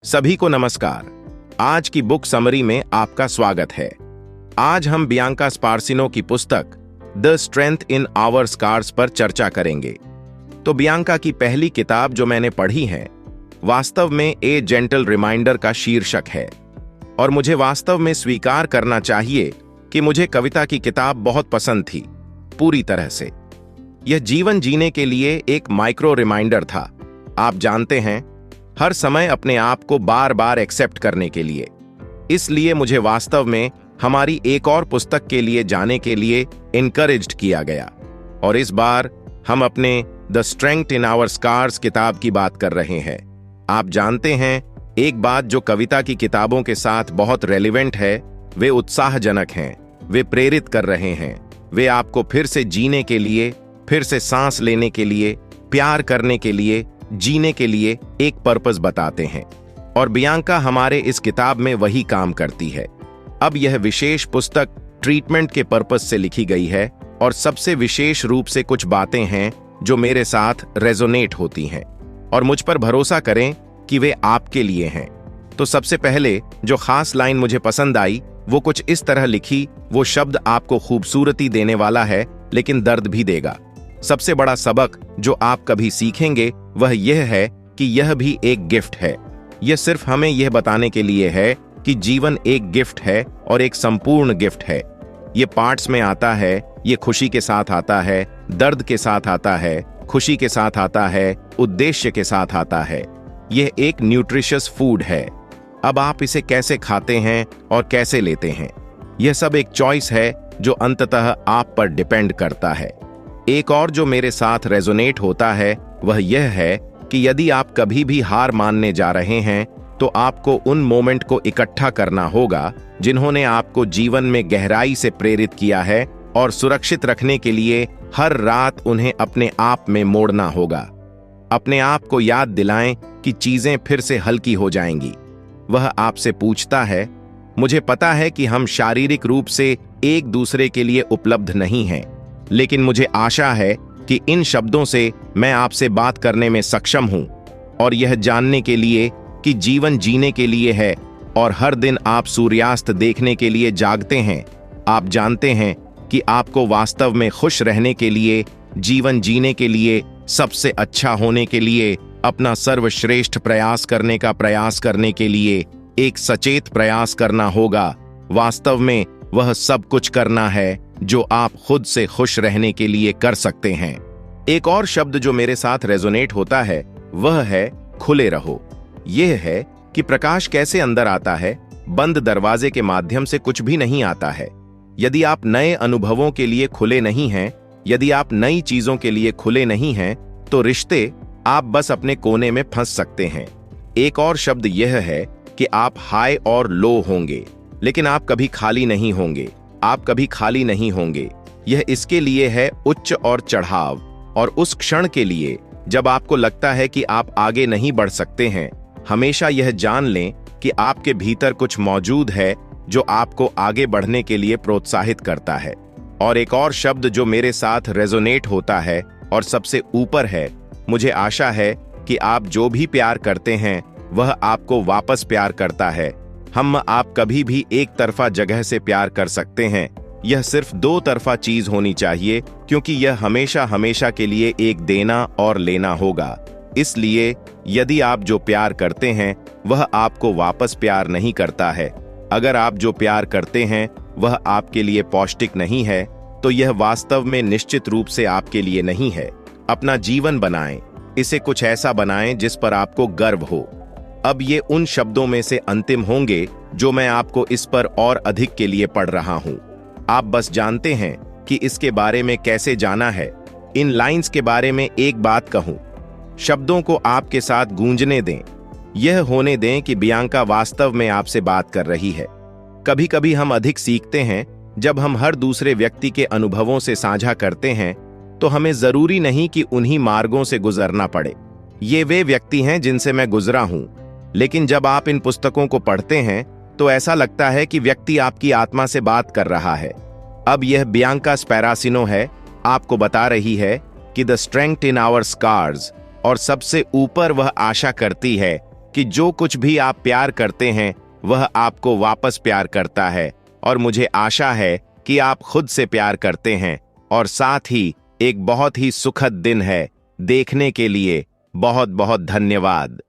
सभी को नमस्कार। आज की बुक समरी में आपका स्वागत है। आज हम बियांका स्पार्सिनो की पुस्तक the strength in our scars पर चर्चा करेंगे। तो बियांका की पहली किताब जो मैंने पढ़ी है वास्तव में ए जेंटल रिमाइंडर का शीर्षक है, और मुझे वास्तव में स्वीकार करना चाहिए कि मुझे कविता की किताब बहुत पसंद थी। पूरी तरह से यह जीवन जीने के लिए एक माइक्रो रिमाइंडर था। आप जानते हैं, हर समय अपने आप को बार बार एक्सेप्ट करने के लिए। इसलिए मुझे वास्तव में हमारी एक और पुस्तक के लिए जाने के लिए इनकरेज्ड किया गया, और इस बार हम अपने the strength in our scars किताब की बात कर रहे हैं। आप जानते हैं, एक बात जो कविता की किताबों के साथ बहुत रेलिवेंट है, वे उत्साहजनक हैं, वे प्रेरित कर रहे हैं, वे आपको फिर से जीने के लिए, फिर से सांस लेने के लिए, प्यार करने के लिए, जीने के लिए एक पर्पस बताते हैं। और बियांका हमारे इस किताब में वही काम करती है। अब यह विशेष पुस्तक ट्रीटमेंट के पर्पस से लिखी गई है, और सबसे विशेष रूप से कुछ बातें हैं जो मेरे साथ रेजोनेट होती हैं, और मुझ पर भरोसा करें कि वे आपके लिए हैं। तो सबसे पहले जो खास लाइन मुझे पसंद आई वो कुछ इस तरह लिखी, वो शब्द आपको खूबसूरती देने वाला है लेकिन दर्द भी देगा। सबसे बड़ा सबक जो आप कभी सीखेंगे वह यह है कि यह भी एक गिफ्ट है। यह सिर्फ हमें यह बताने के लिए है कि जीवन एक गिफ्ट है, और एक संपूर्ण गिफ्ट है। ये पार्ट्स में आता है, ये खुशी के साथ आता है, दर्द के साथ आता है, खुशी के साथ आता है, उद्देश्य के साथ आता है। यह एक न्यूट्रिशियस फूड है। अब आप इसे कैसे खाते हैं और कैसे लेते हैं, यह सब एक चॉइस है जो अंततः आप पर डिपेंड करता है। एक और जो मेरे साथ रेजोनेट होता है वह यह है कि यदि आप कभी भी हार मानने जा रहे हैं तो आपको उन मोमेंट को इकट्ठा करना होगा जिन्होंने आपको जीवन में गहराई से प्रेरित किया है, और सुरक्षित रखने के लिए हर रात उन्हें अपने आप में मोड़ना होगा। अपने आप को याद दिलाएं कि चीजें फिर से हल्की हो जाएंगी। वह आपसे पूछता है, मुझे पता है कि हम शारीरिक रूप से एक दूसरे के लिए उपलब्ध नहीं हैं, लेकिन मुझे आशा है कि इन शब्दों से मैं आपसे बात करने में सक्षम हूं, और यह जानने के लिए कि जीवन जीने के लिए है, और हर दिन आप सूर्यास्त देखने के लिए जागते हैं। आप जानते हैं कि आपको वास्तव में खुश रहने के लिए, जीवन जीने के लिए, सबसे अच्छा होने के लिए, अपना सर्वश्रेष्ठ प्रयास करने के लिए एक सचेत प्रयास करना होगा। वास्तव में वह सब कुछ करना है जो आप खुद से खुश रहने के लिए कर सकते हैं। एक और शब्द जो मेरे साथ रेजोनेट होता है वह है खुले रहो। यह है कि प्रकाश कैसे अंदर आता है। बंद दरवाजे के माध्यम से कुछ भी नहीं आता है। यदि आप नए अनुभवों के लिए खुले नहीं हैं, यदि आप नई चीजों के लिए खुले नहीं हैं, तो रिश्ते आप बस अपने कोने में फंस सकते हैं। एक और शब्द यह है कि आप हाई और लो होंगे, लेकिन आप कभी खाली नहीं होंगे। आप कभी खाली नहीं होंगे। यह इसके लिए है उच्च और चढ़ाव, और उस क्षण के लिए जब आपको लगता है कि आप आगे नहीं बढ़ सकते हैं, हमेशा यह जान लें कि आपके भीतर कुछ मौजूद है जो आपको आगे बढ़ने के लिए प्रोत्साहित करता है। और एक और शब्द जो मेरे साथ रेजोनेट होता है और सबसे ऊपर है, मुझे आशा है कि आप जो भी प्यार करते हैं वह आपको वापस प्यार करता है। हम आप कभी भी एक तरफा जगह से प्यार कर सकते हैं, यह सिर्फ दो तरफा चीज होनी चाहिए, क्योंकि यह हमेशा हमेशा के लिए एक देना और लेना होगा। इसलिए यदि आप जो प्यार करते हैं वह आपको वापस प्यार नहीं करता है, अगर आप जो प्यार करते हैं वह आपके लिए पौष्टिक नहीं है, तो यह वास्तव में निश्चित रूप से आपके लिए नहीं है। अपना जीवन बनाएं, इसे कुछ ऐसा बनाएं जिस पर आपको गर्व हो। अब ये उन शब्दों में से अंतिम होंगे जो मैं आपको इस पर और अधिक के लिए पढ़ रहा हूं। आप बस जानते हैं कि इसके बारे में कैसे जाना है। इन लाइंस के बारे में एक बात कहूं, शब्दों को आपके साथ गूंजने दें। यह होने दें कि बियांका वास्तव में आपसे बात कर रही है। कभी कभी हम अधिक सीखते हैं जब हम हर दूसरे व्यक्ति के अनुभवों से साझा करते हैं, तो हमें जरूरी नहीं कि उन्हीं मार्गों से गुजरना पड़े। ये वे व्यक्ति हैं जिनसे मैं गुजरा हूं, लेकिन जब आप इन पुस्तकों को पढ़ते हैं तो ऐसा लगता है कि व्यक्ति आपकी आत्मा से बात कर रहा है। अब यह बियांका स्पैरासिनो है, आपको बता रही है कि the strength in our scars, और सबसे ऊपर वह आशा करती है कि जो कुछ भी आप प्यार करते हैं वह आपको वापस प्यार करता है, और मुझे आशा है कि आप खुद से प्यार करते हैं। और साथ ही एक बहुत ही सुखद दिन है। देखने के लिए बहुत बहुत धन्यवाद।